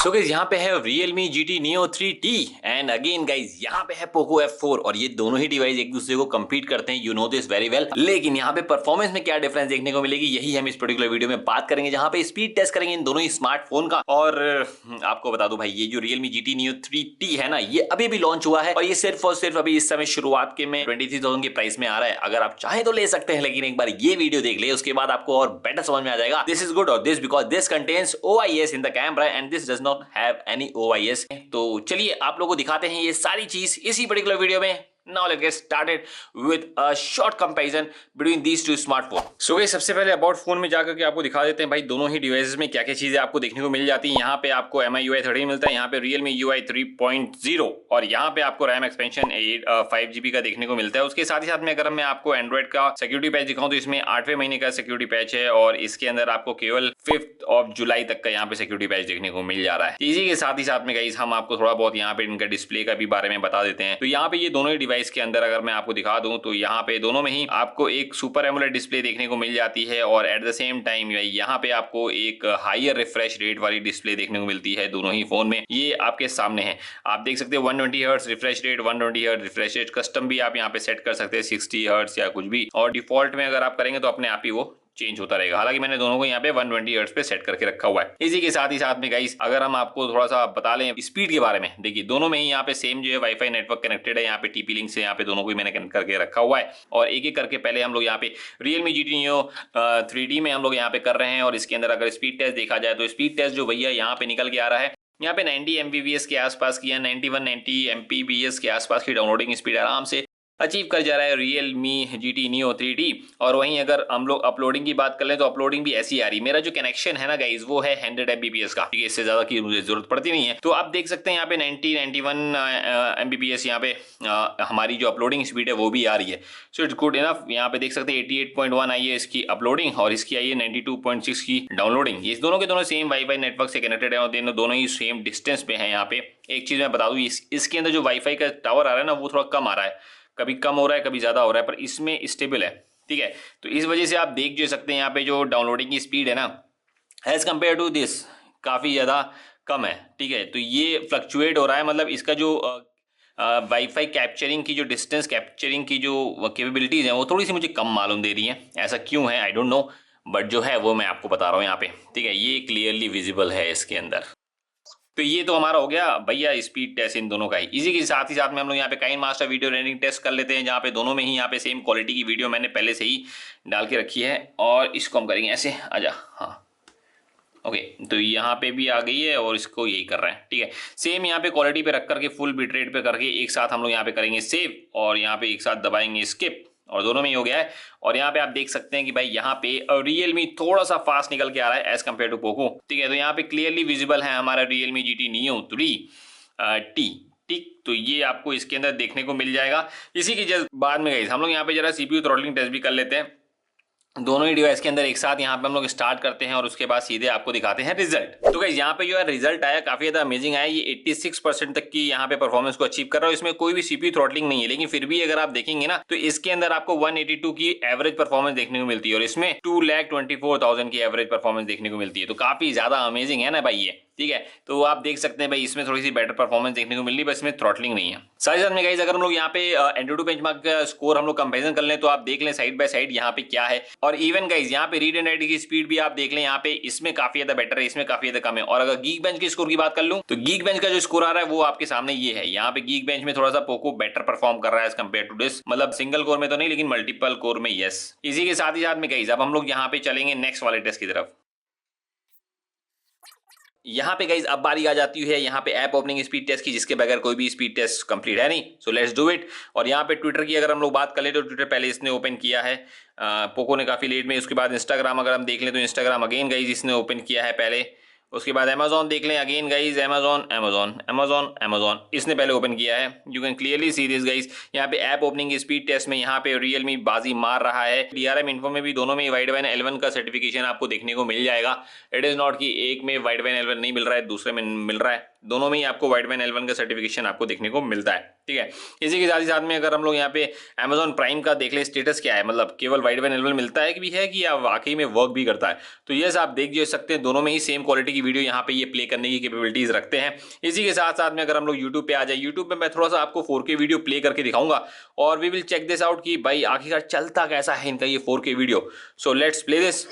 So guys यहाँ पे है Realme GT Neo 3T and again guys यहाँ पे है Poco F4 और ये दोनों ही डिवाइस एक दूसरे को कंपीट करते हैं, you know this very well. लेकिन यहाँ पे परफॉर्मेंस में क्या डिफरेंस देखने को मिलेगी यही हम इस पर्टिकुलर वीडियो में बात करेंगे, जहाँ पे स्पीड टेस्ट करेंगे इन दोनों ही स्मार्टफोन का। और आपको बता दूं भाई, ये जो Realme GT Neo 3T है ना, ये अभी भी लॉन्च हुआ है और ये सिर्फ और सिर्फ अभी इस समय शुरुआत के में 23,000 की प्राइस में आ रहा है। अगर आप चाहे तो ले सकते हैं, लेकिन एक बार ये वीडियो देख ले उसके बाद आपको और बेटर समझ में आ जाएगा दिस इज गुड और this because this contains OIS in the camera and this does not have any OIS। तो चलिए आप लोगों को दिखाते हैं ये सारी चीज इसी पर्टिकुलर वीडियो में। Now let's get started with a short comparison between these two smartphones. So guys, सबसे पहले अबाउट फोन में जाकर के आपको दिखा देते हैं भाई दोनों ही डिवाइसेस में क्या क्या चीजें आपको देखने को मिल जाती हैं। यहाँ पे आपको MI UI 13 मिलता है, यहाँ पे Realme UI 3.0 और यहाँ पे आपको रैम एक्सपेंशन 5GB का देखने को मिलता है। उसके साथ ही साथ में अगर मैं आपको एंड्रॉइड का सिक्योरिटी पैच दिखाऊं तो इसमें 8वें महीने का सिक्योरिटी पैच है और इसके अंदर आपको केवल 5 जुलाई तक का यहाँ पे सिक्योरिटी पैच देखने को मिल जा रहा है। इसी के साथ ही साथ में गाइस हम आपको थोड़ा बहुत यहाँ पे इनका डिस्प्ले का भी बारे में बता देते हैं। तो यहाँ पे ये दोनों ही डिवाइस के अंदर अगर मैं आपको दिखा दूं तो यहाँ पे दोनों में ही आपको एक सुपर एमोलेड डिस्प्ले देखने को मिल जाती है और एट द सेम टाइम यहाँ पे आपको एक हायर रिफ्रेश रेट वाली डिस्प्ले देखने को मिलती है दोनों ही फोन में। ये आपके सामने है, आप देख सकते हैं 120 hertz refresh rate, 120 hertz refresh rate. Custom भी आप यहाँ पे सेट कर सकते हैं 60 हर्ट्ज या कुछ भी, और डिफॉल्ट में अगर आप करेंगे तो अपने आप ही वो चेंज होता रहेगा। हालांकि मैंने दोनों को यहाँ पे 120 हर्ट्ज पे सेट करके रखा हुआ है। इसी के साथ ही साथ में गाइस अगर हम आपको थोड़ा सा बता लें स्पीड के बारे में, देखिए दोनों में ही यहाँ पे सेम जो है वाईफाई नेटवर्क कनेक्टेड है। यहाँ पे TP लिंक से यहाँ पे दोनों को ही मैंने कनेक्ट करके रखा हुआ है और एक एक करके पहले हम लोग यहाँ पे Realme GT Neo 3D में हम लोग यहाँ पे कर रहे हैं। और इसके अंदर अगर स्पीड टेस्ट देखा जाए तो स्पीड टेस्ट जो भैया यहाँ पे निकल के आ रहा है, यहाँ पे 90 Mbps के आसपास की या 90 Mbps के आसपास की डाउनलोडिंग स्पीड आराम से अचीव कर जा रहा है Realme GT Neo 3D। और वहीं अगर हम लोग अपलोडिंग की बात कर लें तो अपलोडिंग भी ऐसी आ रही है। मेरा जो कनेक्शन है ना गाइज वो है 100 Mbps का, ठीक है, इससे ज्यादा की मुझे जरूरत पड़ती नहीं है। तो आप देख सकते हैं यहाँ पे 91 Mbps यहाँ पे हमारी जो अपलोडिंग स्पीड है वो भी आ रही है। So it's good enough. यहाँ पे देख सकते हैं 88.1 आई है इसकी अपलोडिंग और इसकी आई है 92.6 की डाउनलोडिंग। ये दोनों के दोनों सेम वाईफाई नेटवर्क से कनेक्टेड है और दोनों ही सेम डिस्टेंस पे है। यहाँ पे एक चीज मैं बता दूं, इसके अंदर जो वाईफाई का टावर आ रहा है ना वो थोड़ा कम आ रहा है, कभी कम हो रहा है कभी ज्यादा हो रहा है, पर इसमें स्टेबल है, ठीक है। तो इस वजह से आप देख जो सकते हैं यहाँ पे जो डाउनलोडिंग की स्पीड है ना एज कम्पेयर टू दिस काफी ज्यादा कम है, ठीक है। तो ये फ्लक्चुएट हो रहा है, मतलब इसका जो वाईफाई कैप्चरिंग की जो डिस्टेंस कैप्चरिंग की जो कैपेबिलिटीज हैं वो थोड़ी सी मुझे कम मालूम दे रही हैं। ऐसा क्यों है आई डोंट नो, बट जो है वो मैं आपको बता रहा हूँ यहाँ पे, ठीक है। ये क्लियरली विजिबल है इसके अंदर। तो ये तो हमारा हो गया भैया स्पीड टेस्ट इन दोनों का ही। इसी के साथ ही साथ में हम लोग यहाँ पे KineMaster वीडियो रेंडरिंग टेस्ट कर लेते हैं, जहाँ पे दोनों में ही यहाँ पे सेम क्वालिटी की वीडियो मैंने पहले से ही डाल के रखी है। और इसको हम करेंगे ऐसे, आजा, हाँ ओके। तो यहाँ पे भी आ गई है और इसको यही कर रहे हैं, ठीक है। सेम यहाँ पे क्वालिटी पे रख करके फुल बिट रेट पे करके एक साथ हम लोग यहाँ पे करेंगे सेव और यहाँ पे एक साथ दबाएंगे स्किप और दोनों में ही हो गया है। और यहाँ पे आप देख सकते हैं कि भाई यहाँ पे Realme थोड़ा सा फास्ट निकल के आ रहा है एज कम्पेयर टू पोको, ठीक है। तो यहाँ पे क्लियरली विजिबल है हमारा Realme GT Neo 3T, ठीक। तो ये आपको इसके अंदर देखने को मिल जाएगा। इसी की जस्ट बाद में गई हम लोग यहाँ पे जरा CPU थ्रॉटलिंग टेस्ट भी कर लेते हैं दोनों ही डिवाइस के अंदर एक साथ। यहाँ पे हम लोग स्टार्ट करते हैं और उसके बाद सीधे आपको दिखाते हैं रिजल्ट। तो गाइस यहाँ पे जो है रिजल्ट आया काफी ज्यादा अमेजिंग आया। ये 86% तक की यहाँ पे परफॉर्मेंस को अचीव कर रहा है। इसमें कोई भी CPU थ्रॉटलिंग नहीं है, लेकिन फिर भी अगर आप देखेंगे ना तो इसके अंदर आपको 182 की एवरेज परफॉर्मेंस देखने को मिलती है और इसमें 2,24,000 की एवरेज परफॉर्मेंस देखने को मिलती है। तो काफी ज्यादा अमेजिंग है ना भाई ये, ठीक है। तो आप देख सकते हैं भाई इसमें थोड़ी सी बेटर परफॉर्मेंस देखने को मिल रही है, बस इसमें थ्रॉटलिंग नहीं है। साथ ही साथ में गाइस अगर हम लोग यहाँ पे एंड्रॉइड बेंचमार्क का स्कोर हम लोग कंपैरिजन कर लें तो आप देख लें साइड बाय साइड यहाँ पे क्या है। और इवन गाइस यहाँ पे रीड एंड राइट की स्पीड भी आप देख लें, यहाँ पे इसमें काफी ज्यादा बेटर है, इसमें काफी ज्यादा कम है। और अगर गीक बेंच के स्कोर की बात कर लूं तो गीक बेंच का जो स्कोर आ रहा है वो आपके सामने ये है। यहाँ पे गीक बेंच में थोड़ा सा पोको बेटर परफॉर्म कर रहा है एज कम्पेयर टू दिस, मतलब सिंगल कोर में तो नहीं लेकिन मल्टीपल कोर में यस। इसी के साथ ही साथ में गाइस अब हम लोग यहाँ पे चलेंगे नेक्स्ट वाले टेस्ट की तरफ। यहाँ पे गाइज अब बारी आ जाती है यहाँ पे ऐप ओपनिंग स्पीड टेस्ट की, जिसके बगैर कोई भी स्पीड टेस्ट कंप्लीट है नहीं। So let's do it. और यहाँ पे ट्विटर की अगर हम लोग बात कर ले तो ट्विटर पहले इसने ओपन किया है, पोको ने काफी लेट में। उसके बाद इंस्टाग्राम अगर हम देख लें तो इंस्टाग्राम अगेन गाइज इसने ओपन किया है पहले। उसके बाद अमेजॉन देख लें अगेन गाइज, अमेजॉन इसने पहले ओपन किया है। You can clearly see this guys. यहाँ पे ऐप ओपनिंग स्पीड टेस्ट में यहाँ पे Realme बाजी मार रहा है। DRM इन्फो में भी दोनों में वाइडवाइन L1 का सर्टिफिकेशन आपको देखने को मिल जाएगा। इट इज नॉट कि एक में वाइडवाइन L1 नहीं मिल रहा है दूसरे में मिल रहा है, दोनों में ही आपको वाइडवाइन L1 का सर्टिफिकेशन आपको देखने को मिलता है, ठीक है। इसी के साथ ही साथ में अगर हम लोग यहाँ पे Amazon प्राइम का देख ले स्टेटस क्या है, मतलब केवल वाइडवाइन L1 मिलता है कि भी है कि या वाकई में वर्क भी करता है। तो यस आप देख सकते हैं दोनों में ही सेम क्वालिटी की वीडियो यहाँ पे ये प्ले करने की कैपेबिलिटीज रखते हैं। इसी के साथ साथ में अगर हम लोग यूट्यूब पे आ जाए, यूट्यूब पे मैं थोड़ा सा आपको 4K वीडियो प्ले करके दिखाऊंगा और we will check this out कि भाई आखिरकार चलता कैसा है इनका ये 4K video. So let's play this.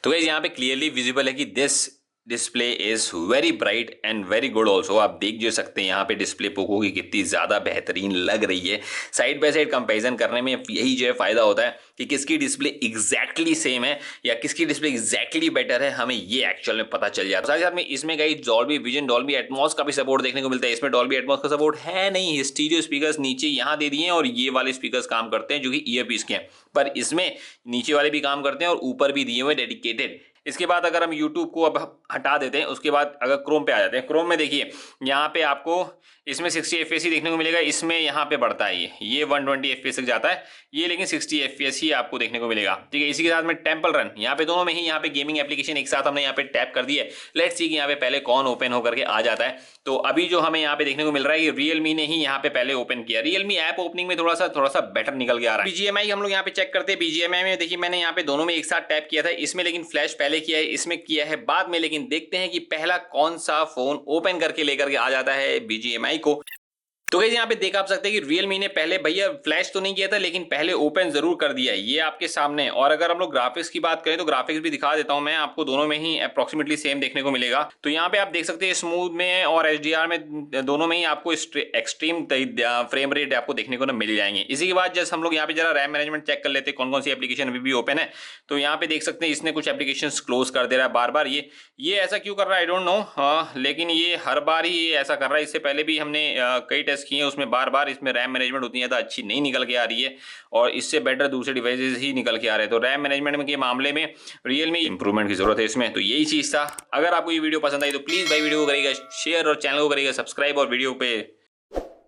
तो गाइस यहाँ पे क्लियरली विजिबल है कि this display is very bright and very good also. आप देख जो सकते हैं यहाँ पे डिस्प्ले पोको की कितनी ज्यादा बेहतरीन लग रही है। साइड बाय साइड कंपैरिजन करने में यही जो है फायदा होता है कि किसकी डिस्प्ले एग्जैक्टली सेम है या किसकी डिस्प्ले एग्जैक्टली बेटर है, हमें ये एक्चुअल में पता चल जाता है। साथ में इसमें guys Dolby vision, Dolby Atmos का भी सपोर्ट देखने को मिलता है। इसमें डॉल्बी एटमॉस का सपोर्ट है नहीं, स्टीरियो स्पीकर्स नीचे यहाँ दे दिए हैं और ये वाले स्पीकर्स काम करते हैं जो कि ईयरपीस के हैं, पर इसमें नीचे वाले भी काम करते हैं और ऊपर भी दिए हुए डेडिकेटेड। इसके बाद अगर हम YouTube को अब हटा देते हैं, उसके बाद अगर क्रोम पे आ जाते हैं, क्रोम में देखिए यहाँ पे आपको इसमें 60 FPS ही देखने को मिलेगा। इसमें यहाँ पे बढ़ता है ये 120 FPS तक जाता है, ये लेकिन 60 FPS ही आपको देखने को मिलेगा। ठीक है, इसी के साथ में टेम्पल रन, यहाँ पे दोनों में ही यहाँ पे गेमिंग एप्लीकेशन एक साथ हमने यहाँ पे टैप कर दिया है। लेट्स सी कि यहाँ पे पहले कौन ओपन होकर के आ जाता है। तो अभी जो हमें यहाँ पे देखने को मिल रहा है ये Realme ने ही यहाँ पे पहले ओपन किया। Realme ऐप ओपनिंग में थोड़ा सा बेटर निकल के आ रहा है। BGMI हम लोग यहाँ पे चेक करते हैं। BGMI में देखिए मैंने यहाँ पे दोनों में एक साथ टैप किया था, इसमें लेकिन फ्लैश पहले किया है, इसमें किया है बाद में। लेकिन देखते हैं कि पहला कौन सा फोन ओपन करके लेकर के आ जाता है BGMI को। तो गाइस यहाँ पे देख आप सकते हैं कि Realme ने पहले भैया फ्लैश तो नहीं किया था लेकिन पहले ओपन जरूर कर दिया है, ये आपके सामने। और अगर हम लोग ग्राफिक्स की बात करें तो ग्राफिक्स भी दिखा देता हूं मैं आपको, दोनों में ही अप्रोक्सीमेटली सेम देखने को मिलेगा। तो यहाँ पे आप देख सकते हैं स्मूथ में और HDR में दोनों में ही आपको एक्सट्रीम फ्रेम रेट आपको देखने को मिल जाएंगे। इसी के बाद जस्ट हम लोग यहाँ पे जरा रैम मैनेजमेंट चेक कर लेते हैं कौन कौन सी एप्लीकेशन अभी भी ओपन है। तो यहाँ पे देख सकते हैं इसने कुछ एप्लीकेशन क्लोज कर दे रहा है बार बार। ये ऐसा क्यों कर रहा है आई डोंट नो, लेकिन ये हर बार ही ये ऐसा कर रहा है। इससे पहले भी हमने कई टेस्ट किए, उसमें बार इसमें रैम मैनेजमेंट उतनी ज्यादा अच्छी नहीं निकल के आ रही है और इससे बेटर दूसरे डिवाइसेस ही निकल के आ रहे हैं। तो रैम मैनेजमेंट के मामले में Realme इंप्रूवमेंट की जरूरत है इसमें। तो यही चीज था। अगर आपको ये वीडियो पसंद आई तो प्लीज भाई वीडियो को करिएगा शेयर और चैनल को करिएगा सब्सक्राइब और वीडियो पे